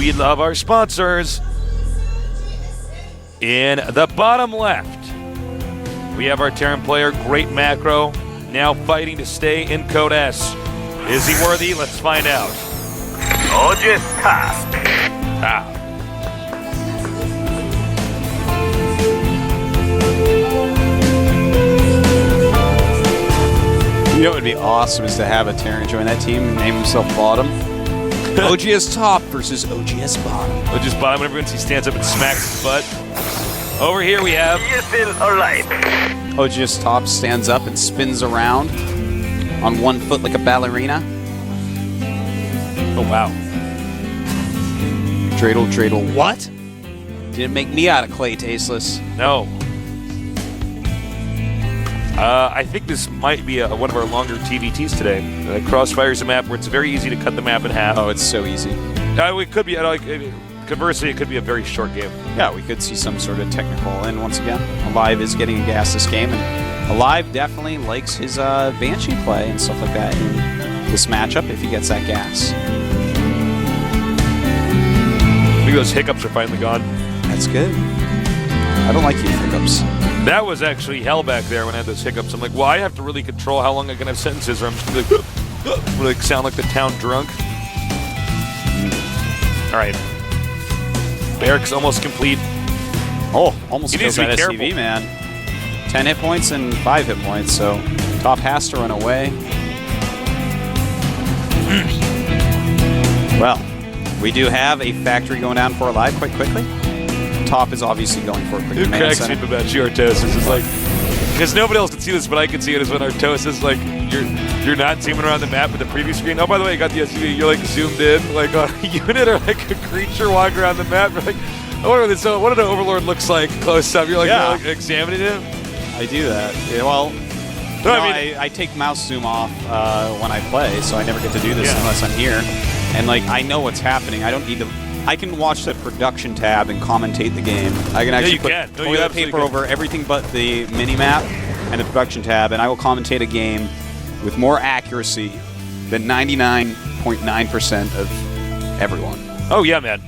we love our sponsors. In the bottom left, we have our Terran player, Great Macro, now fighting to stay in Code S. Is he worthy? Let's find out. Gorgeous task. You know what would be awesome is to have a Terran join that team and name himself Bottom. OGS Top versus OGS Bottom. OGS Bottom, whenever he stands up and smacks his butt. Over here we have GSL October. OGS Top stands up and spins around on one foot like a ballerina. Oh, wow. Dreidel, dreidel, what? Didn't make me out of clay, tasteless. No. I think this might be one of our longer TVTs today. Crossfire is a map where it's very easy to cut the map in half. Oh, it's so easy. It could be, conversely, it could be a very short game. Yeah, we could see some sort of technical in once again. Alive is getting a gas this game, and Alive definitely likes his Banshee play and stuff like that in this matchup if he gets that gas. I think those hiccups are finally gone. That's good. I don't like you hiccups. That was actually hell back there when I had those hiccups. I'm like, well, I have to really control how long I can have sentences, or I'm just going to like sound like the town drunk. All right. Barracks almost complete. Oh, almost He needs kills to be that careful. SCV, man. 10 hit points and 5 hit points, so Top has to run away. Well, we do have a factory going down for Alive quite quickly. Top is obviously going for a quick It command cracks me center. up about Artosis. It's like, because nobody else can see this, but I can see it, is when Artosis, like, you're not zooming around the map with the preview screen. Oh, by the way, you got the SUV. You're like zoomed in, like on a unit or like a creature walking around the map. You're like, I wonder what an Overlord looks like close up. You're like, Yeah. you're like examining him. I do that. Yeah, well, No, no, I mean- I take mouse zoom off when I play, so I never get to do this Yeah. unless I'm here. And like, I know what's happening. I don't need to. I can watch the production tab and commentate the game. I can actually you put can. No, you toilet absolutely paper can. over everything but the mini map and the production tab, and I will commentate a game with more accuracy than 99.9% of everyone. Oh, yeah, man.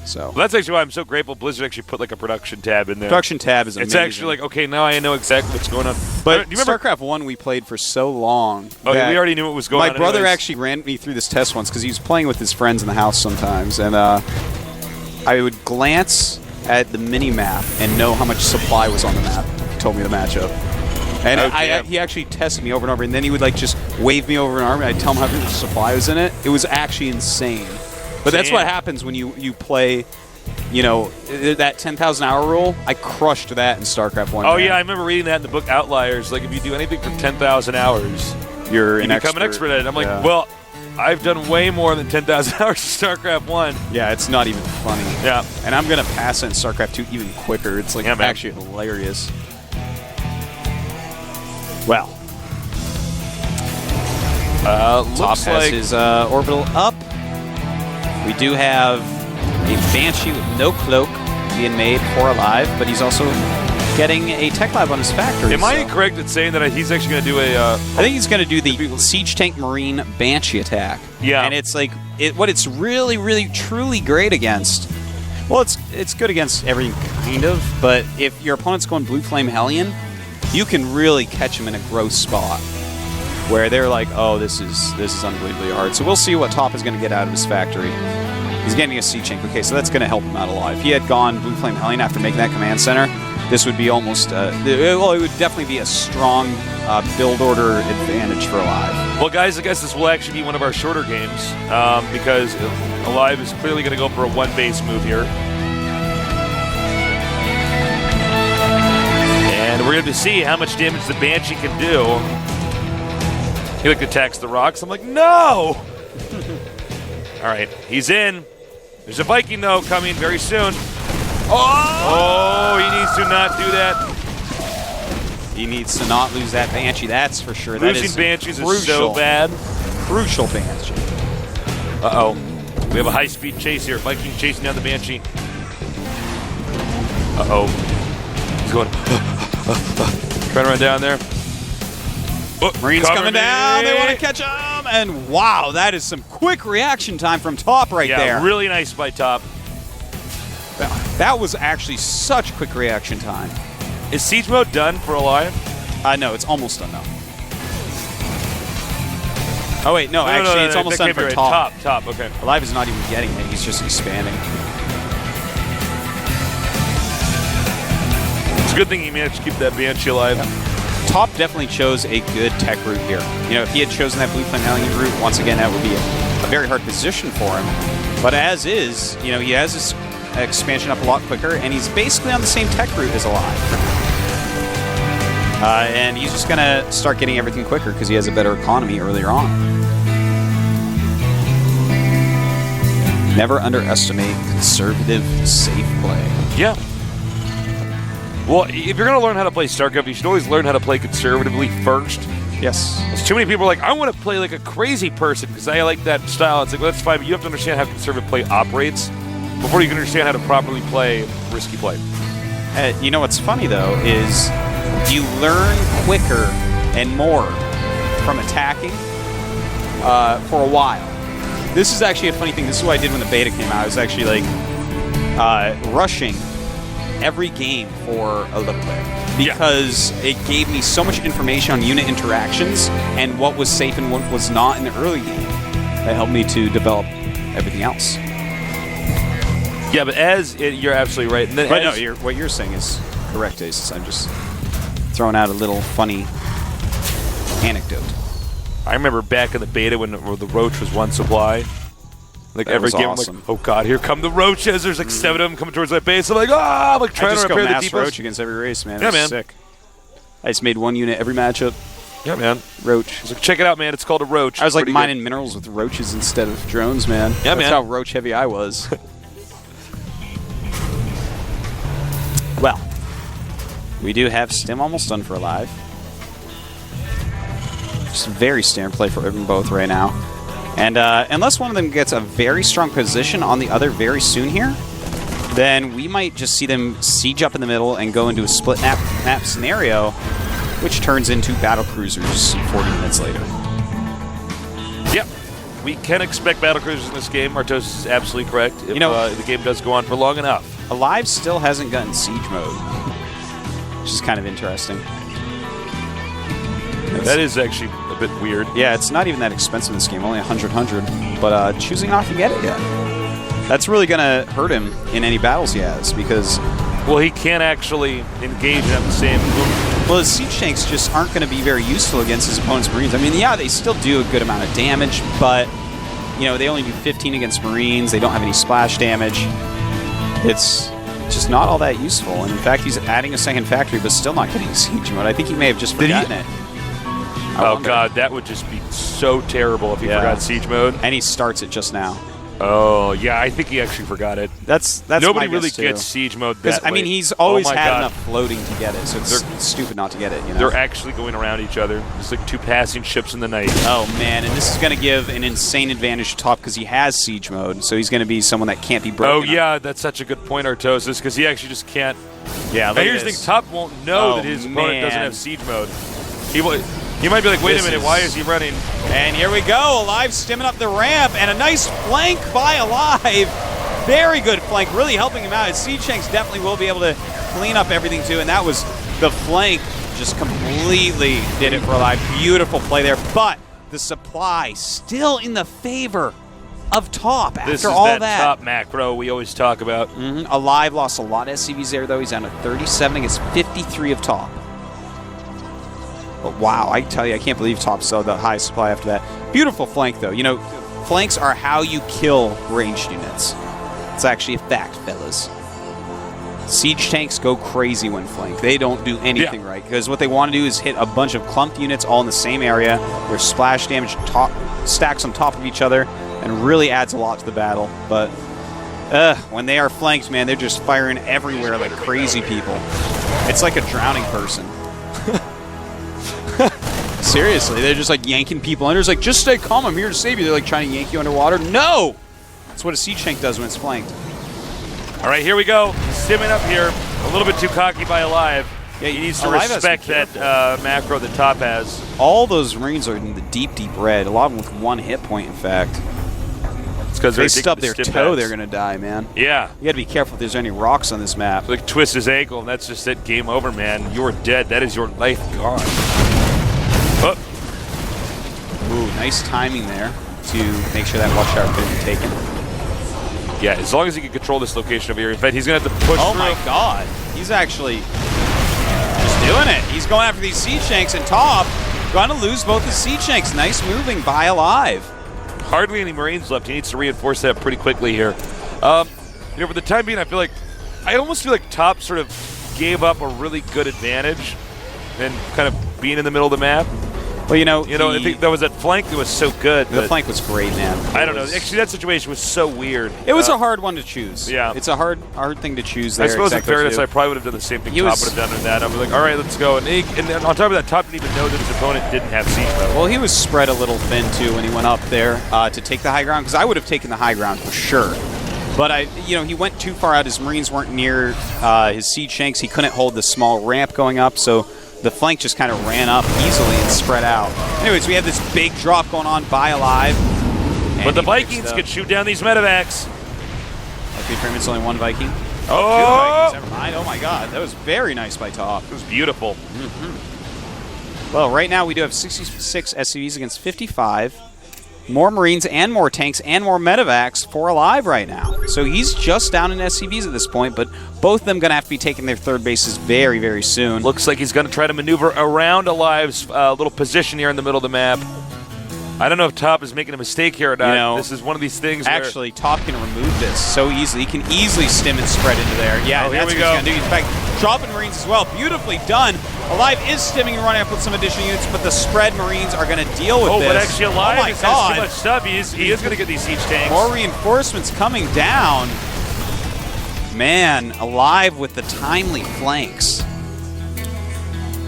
So Well, that's actually why I'm so grateful Blizzard actually put like a production tab in there. production tab is amazing. It's actually like, okay, now I know exactly what's going on. But do you remember? StarCraft 1 we played for so long. Oh, yeah, that we already knew what was going on. My brother anyways. actually ran me through this test once because he was playing with his friends in the house sometimes, and I would glance at the mini map and know how much supply was on the map. He told me the matchup, and Oh, damn. he actually tested me over and over, and then he would like just wave me over an arm, and I'd tell him how much supply was in it. It was actually insane. But that's Damn. what happens when you play. You know, that 10,000 hour rule, I crushed that in StarCraft 1. Oh, man. yeah, I remember reading that in the book Outliers. Like, if you do anything for 10,000 hours, You're you an become an expert at it. I'm like, Yeah. well, I've done way more than 10,000 hours of StarCraft 1. Yeah, it's not even funny. Yeah. And I'm going to pass it in StarCraft 2 even quicker. It's like Yeah, man. actually hilarious. Well, Top Looks has like his orbital up. We do have a Banshee with no cloak being made for Alive, but he's also getting a tech lab on his factory. Am I so- incorrect in saying that he's actually going to do a... I think he's going to do the Siege Tank Marine Banshee attack. Yeah. And it's like, what it's really, really, truly great against. Well, it's good against every kind of, but if your opponent's going Blue Flame Hellion, you can really catch him in a gross spot where they're like, oh, this is unbelievably hard. So we'll see what Top is going to get out of his factory. He's getting a Siege Tank. Okay, so that's going to help him out a lot. If he had gone Blue Flame Hellion after making that command center, this would be almost, it would definitely be a strong build order advantage for Alive. Well, guys, I guess this will actually be one of our shorter games because Alive is clearly going to go for a one-base move here. And we're going to see how much damage the Banshee can do. He like attacks the rocks. I'm like, no! All right, he's in. There's a Viking, though, coming very soon. Oh, he needs to not do that. He needs to not lose that Banshee, that's for sure. Losing Banshees is so bad. Crucial Banshee. Uh-oh. We have a high-speed chase here. Viking chasing down the Banshee. Uh-oh. He's going... trying to run down there. Marines cover coming me. down. They want to catch them. And wow, that is some quick reaction time from Top right there. Yeah, really nice by Top. That was actually such quick reaction time. Is Siege Mode done for Alive? No, it's almost done now. Oh, wait, no, actually, it's almost done for right. Top. Top, okay. Alive is not even getting it. He's just expanding. It's a good thing he managed to keep that Banshee alive. Yeah. Top definitely chose a good tech route here. You know, if he had chosen that Blue Flame Alien route, once again, that would be a very hard position for him. But as is, you know, he has his expansion up a lot quicker, and he's basically on the same tech route as Alive. And he's just going to start getting everything quicker because he has a better economy earlier on. Never underestimate conservative, safe play. Yeah. Well, if you're going to learn how to play StarCraft, you should always learn how to play conservatively first. Yes. There's too many people are like, I want to play like a crazy person because I like that style. It's like, well, that's fine, but you have to understand how conservative play operates before you can understand how to properly play risky play. You know what's funny, though, is you learn quicker and more from attacking for a while. This is actually a funny thing. This is what I did when the beta came out. I was actually like rushing every game for a little bit because it gave me so much information on unit interactions and what was safe and what was not in the early game. That helped me to develop everything else. Yeah, but you're absolutely right. And then but no, what you're saying is correct, Ace. I'm just throwing out a little funny anecdote. I remember back in the beta when the Roach was one supply. Like that every game, awesome. I'm like, oh god, here come the Roaches. There's like 7 of them coming towards that base. I'm like, I'm like trying to repair the deepest. Roach against every race, man. Yeah, That's man. Sick. I just made one unit every matchup. Yeah, man. Roach. I was like, check it out, man. It's called a Roach. I was like Pretty mining good. minerals with roaches instead of drones, man. Yeah, That's man. how roach heavy I was. Well, we do have Stim almost done for Alive. Just very standard play for them both right now. And unless one of them gets a very strong position on the other very soon here, then we might just see them siege up in the middle and go into a split map scenario, which turns into battle cruisers 40 minutes later. Yep. We can expect battle cruisers in this game. Martos is absolutely correct. If, the game does go on for long enough. Alive still hasn't gotten siege mode, which is kind of interesting. That is actually a bit weird. Yeah, it's not even that expensive in this game, only 100, but choosing not to get it yet. That's really going to hurt him in any battles he has, because... Well, he can't actually engage in the same... Well, his siege tanks just aren't going to be very useful against his opponent's Marines. I mean, yeah, they still do a good amount of damage, but, you know, they only do 15 against Marines. They don't have any splash damage. It's just not all that useful. And in fact, he's adding a second factory, but still not getting siege mode. I think he may have just forgotten it. Oh, God, that would just be so terrible if he forgot siege mode. And he starts it just now. Oh, yeah, I think he actually forgot it. That's Nobody my really guess, too. gets siege mode that I mean, late. he's always had God. enough floating to get it, so it's stupid not to get it. You know? They're actually going around each other. It's like 2 passing ships in the night. Oh, man, and this is going to give an insane advantage to Top because he has siege mode, so he's going to be someone that can't be broken. Oh, yeah, that's such a good point, Artosis, because he actually just can't... Yeah, and here's the thing, Top won't know that his opponent doesn't have siege mode. He might be like, wait a minute, why is he running? And here we go, Alive stimming up the ramp, and a nice flank by Alive. Very good flank, really helping him out. His siege tanks definitely will be able to clean up everything too, and that was the flank just completely did it for Alive. Beautiful play there, but the supply still in the favor of Top after this is all that Top macro we always talk about. Alive lost a lot of SCVs there, though. He's down to 37 against 53 of Top. But wow, I tell you, I can't believe Top saw the high supply after that. Beautiful flank, though. You know, flanks are how you kill ranged units. It's actually a fact, fellas. Siege tanks go crazy when flanked. They don't do anything right, because what they want to do is hit a bunch of clumped units all in the same area. Their splash damage stacks on top of each other and really adds a lot to the battle. But when they are flanked, man, they're just firing everywhere like crazy people. It's like a drowning person. Seriously, they're just like yanking people under. It's like, just stay calm, I'm here to save you. They're like trying to yank you underwater. No! That's what a siege tank does when it's flanked. All right, here we go. Stimming up here. A little bit too cocky by Alive. Yeah, he needs to Alive has to be respect that macro that Top has. All those Marines are in the deep, deep red. A lot of them with 1 hit point, in fact. It's because they stub their toe, pads. they're going to die, man. Yeah. You got to be careful if there's any rocks on this map. Like twist his ankle, and that's just it. Game over, man. You're dead. That is your life gone. Oh. Ooh, nice timing there to make sure that watchtower couldn't be taken. Yeah, as long as he can control this location over here. In fact, he's going to have to push Oh through. my god. He's actually just doing it. He's going after these siege tanks, and Top going to lose both his siege tanks. Nice moving by Alive. Hardly any Marines left. He needs to reinforce that pretty quickly here. For the time being, I almost feel like Top sort of gave up a really good advantage and kind of being in the middle of the map. Well, I think that was that flank that was so good. The flank was great, man. I don't know. Actually, that situation was so weird. It was a hard one to choose. Yeah. It's a hard thing to choose there. I suppose in exactly fairness, I probably would have done the same thing He Top was- would have done in that. I was like, all right, let's go. And then on top of that, Top didn't even know that his opponent didn't have siege mode. Well, he was spread a little thin, too, when he went up there to take the high ground, because I would have taken the high ground for sure. But, he went too far out. His Marines weren't near his siege tanks. He couldn't hold the small ramp going up, so the flank just kind of ran up easily and spread out. Anyways, we have this big drop going on by Alive. But the Vikings could shoot down these medevacs. Okay, frame, it's only 1 Viking. Oh! 2 Vikings, never mind. Oh my god, that was very nice by Top. It was beautiful. Well, right now we do have 66 SCVs against 55. More Marines and more tanks and more medevacs for Alive right now. So he's just down in SCVs at this point, but both of them going to have to be taking their third bases very, very soon. Looks like he's going to try to maneuver around Alive's little position here in the middle of the map. I don't know if Top is making a mistake here or not. This is one of these things Actually, Top can remove this so easily. He can easily stim and spread into there. Yeah, here that's we what go. he's going to do. In fact, dropping Marines as well. Beautifully done. Alive is stimming and running up with some additional units, but the spread Marines are going to deal with this. but actually Alive oh my has God. too much stuff. He is going to get these siege tanks. More reinforcements coming down. Man, Alive with the timely flanks.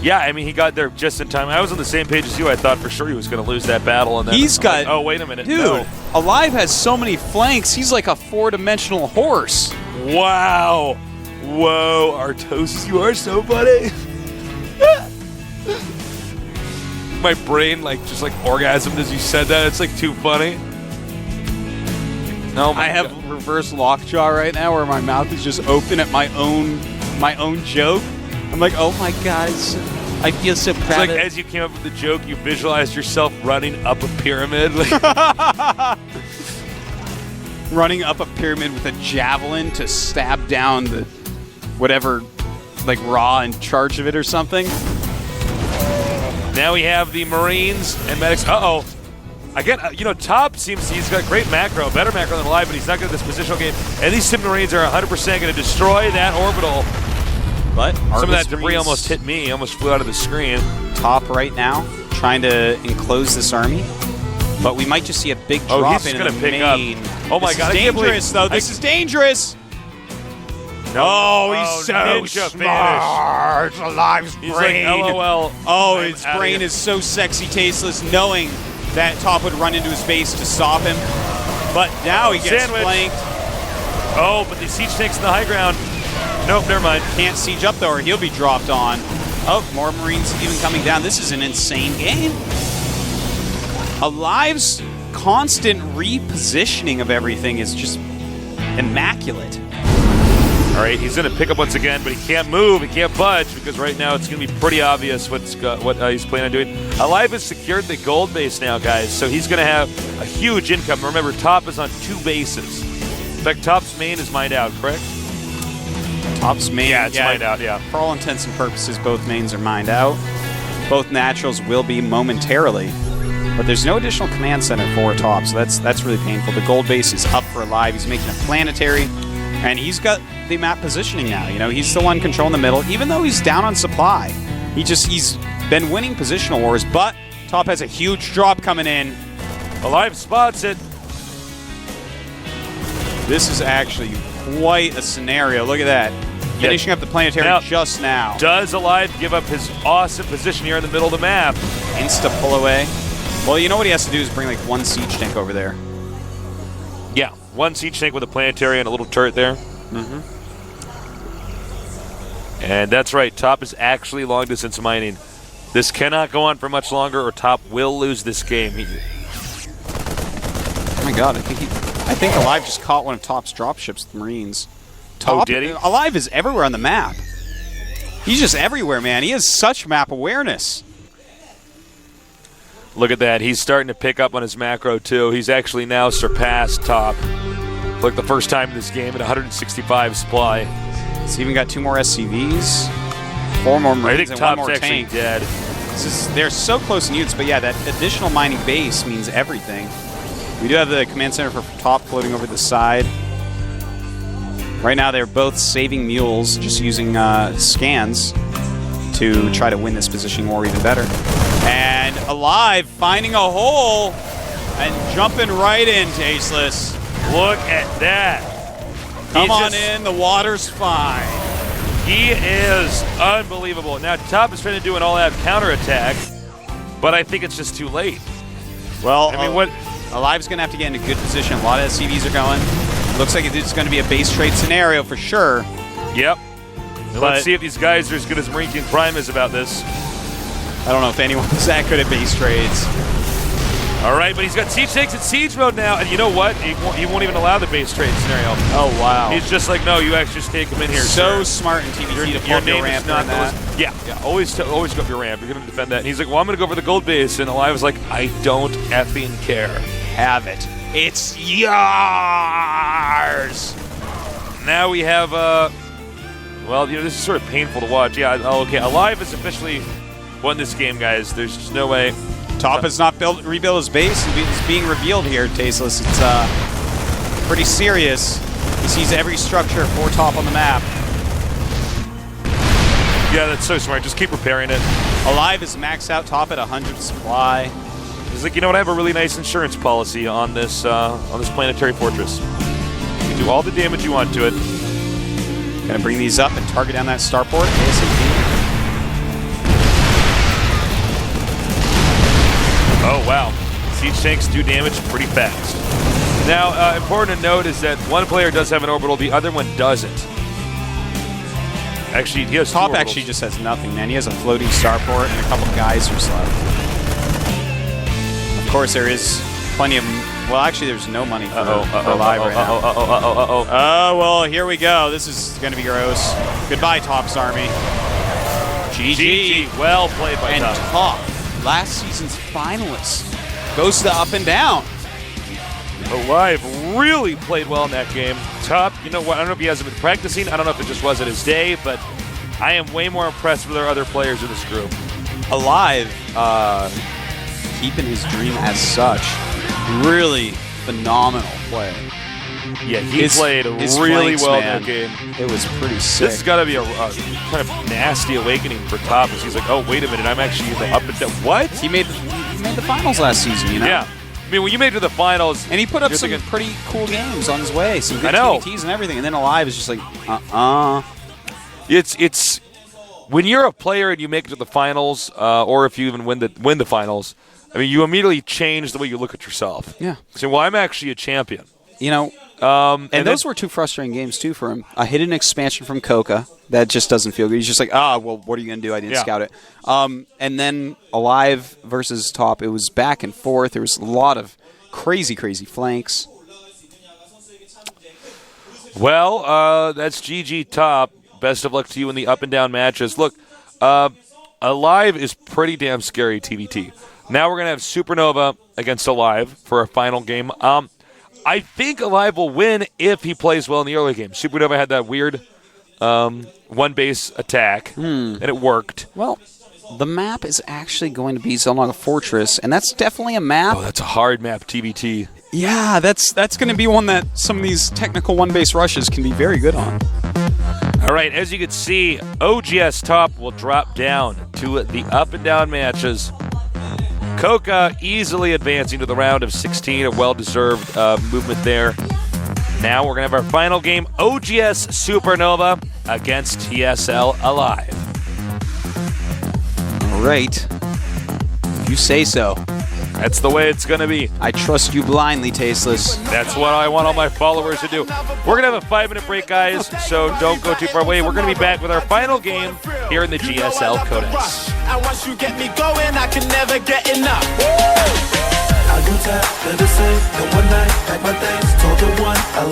Yeah, I mean, he got there just in time. I was on the same page as you. I thought for sure he was going to lose that battle. And then He's got... oh, wait a minute. Dude, No. Alive has so many flanks. He's like a 4-dimensional horse. Wow. Whoa, Artosis, you are so funny. My brain, just orgasmed as you said that. It's, too funny. No, I have reverse lockjaw right now where my mouth is just open at my own joke. I'm like, oh my god, I feel so It's proud. like as you came up with the joke, you visualized yourself running up a pyramid. Running up a pyramid with a javelin to stab down the whatever, Raw in charge of it or something. Now we have the Marines and medics. Uh-oh. Again, Top seems he's got great macro, better macro than Alive, but he's not good at this positional game. And these Sim Marines are 100% going to destroy that orbital. But Some of that debris almost hit me, almost flew out of the screen. Top right now, trying to enclose this army. But we might just see a big drop Oh, he's just in going to pick main. up. Oh my God, This I is can't believe- dangerous, though. This is dangerous. No, he's so ninja smart. Alive's He's brain. like, LOL. Oh, I'm his outta brain here. is so sexy tasteless, knowing that Top would run into his base to stop him. But now he gets Sandwich. flanked. Oh, but the siege tanks in the high ground. Nope, never mind. Can't siege up, though, or he'll be dropped on. Oh, more Marines even coming down. This is an insane game. Alive's constant repositioning of everything is just immaculate. All right, he's going to pick up once again, but he can't move, he can't budge, because right now it's going to be pretty obvious what he's planning on doing. Alive has secured the gold base now, guys, so he's going to have a huge income. Remember, Top is on 2 bases. In fact, Top's main is mined out, correct? Top's main. Yeah, it's mined out, yeah. For all intents and purposes, both mains are mined out. Both naturals will be momentarily. But there's no additional command center for Top, so that's really painful. The gold base is up for Alive. He's making a planetary, and he's got the map positioning now. He's the one controlling the middle, even though he's down on supply. He's been winning positional wars, but Top has a huge drop coming in. Alive spots it. This is actually quite a scenario. Look at that. Finishing up the planetary Now, just now. Does Alive give up his awesome position here in the middle of the map? Insta pull away. Well, you know what he has to do is bring 1 siege tank over there. Yeah, 1 siege tank with a planetary and a little turret there. And that's right, Top is actually long distance mining. This cannot go on for much longer, or Top will lose this game. Oh my God, I think Alive just caught one of Top's dropships with the Marines. Top, did he? Alive is everywhere on the map. He's just everywhere, man. He has such map awareness. Look at that. He's starting to pick up on his macro, too. He's actually now surpassed Top for like the first time in this game at 165 supply. He's even got 2 more SCVs, 4 more Marines, and 1 Top's more actually tank. dead. They're so close in units, but yeah, that additional mining base means everything. We do have the command center for Top floating over the side. Right now, they're both saving mules, just using scans to try to win this positioning war even better. And Alive finding a hole and jumping right in, Tasteless. Look at that. Come on in, the water's fine. He is unbelievable. Now, Top is trying to do an all-out counterattack, but I think it's just too late. Well, I mean, what? Alive's going to have to get in a good position. A lot of SCVs are going. Looks like it's going to be a base trade scenario for sure. Yep. Let's see if these guys are as good as Marine King Prime is about this. I don't know if anyone's that good at base trades. All right, but he's got siege tanks in siege mode now, and you know what? He won't even allow the base trade scenario. Oh, wow. He's just like, no, you actually just take him in here. So sir. smart in TVT to pull Your up your name ramp is not on that. Yeah. Always go up your ramp. You're going to defend that. And he's like, well, I'm going to go for the gold base. And Alive was like, I don't effing care. Have it. It's yours. Now we have, well, you know, this is sort of painful to watch. Yeah, okay. Alive has officially won this game, guys. There's just no way. Top has not rebuilt his base. It's being revealed here, Tasteless. It's pretty serious. He sees every structure for Top on the map. Yeah, that's so smart. Just keep repairing it. Alive is maxed out Top at 100 supply. He's like, you know what? I have a really nice insurance policy on this planetary fortress. You can do all the damage you want to it. Gonna bring these up and target down that starport ASAP. Oh, wow. Siege tanks do damage pretty fast. Now, important to note is that one player does have an orbital, the other one doesn't. Actually, he has Top two actually orbitals. just has nothing, man. He has a floating starport and a couple geysers left. Of course, there is plenty of... Well, actually, there's no money for Alive right now. Oh, well, here we go. This is going to be gross. Goodbye, Top's army. GG. Well played by And Top. Top, last season's finalist, goes to the up and down. Alive really played well in that game. Top, you know what? I don't know if he hasn't been practicing. I don't know if it just wasn't his day, but I am way more impressed with our other players in this group. Alive, keeping his dream as such. Really phenomenal play. Yeah, he played his really flanks, well man. in that game. It was pretty sick. This has got to be a kind of nasty awakening for Top, as he's like, oh, wait a minute, I'm actually in the up and down. What? He made the finals last season, you know? Yeah. I mean, when you made it to the finals... And he put up you're some thinking, pretty cool games on his way. Some good I know. TVTs and everything. And then Alive is just like, It's when you're a player and you make it to the finals, or if you even win the finals, I mean, you immediately change the way you look at yourself. Yeah. So, well, I'm actually a champion. You know, and those were two frustrating games, too, for him. A hidden expansion from Coca. That just doesn't feel good. He's just like, well, what are you going to do? I didn't scout it. And then Alive versus Top, it was back and forth. There was a lot of crazy, crazy flanks. Well, that's GG Top. Best of luck to you in the up and down matches. Look, Alive is pretty damn scary, TVT. Now we're going to have Supernova against Alive for a final game. I think Alive will win if he plays well in the early game. Supernova had that weird one base attack, and it worked. Well, the map is actually going to be Zelnaga Fortress, and that's definitely a map. Oh, that's a hard map, TVT. Yeah, that's going to be one that some of these technical one-base rushes can be very good on. All right, as you can see, OGS Top will drop down to the up and down matches. Coca easily advancing to the round of 16, a well-deserved movement there. Now we're going to have our final game, OGS Supernova against GSL Alive. All right. You say so. That's the way it's going to be. I trust you blindly, Tasteless. That's what I want all my followers to do. We're going to have a 5-minute break, guys, so don't go too far away. We're going to be back with our final game here in the GSL Codex. And once you get me going, I can never get enough. I do tap, let it say, and one night, pack my things, told the one I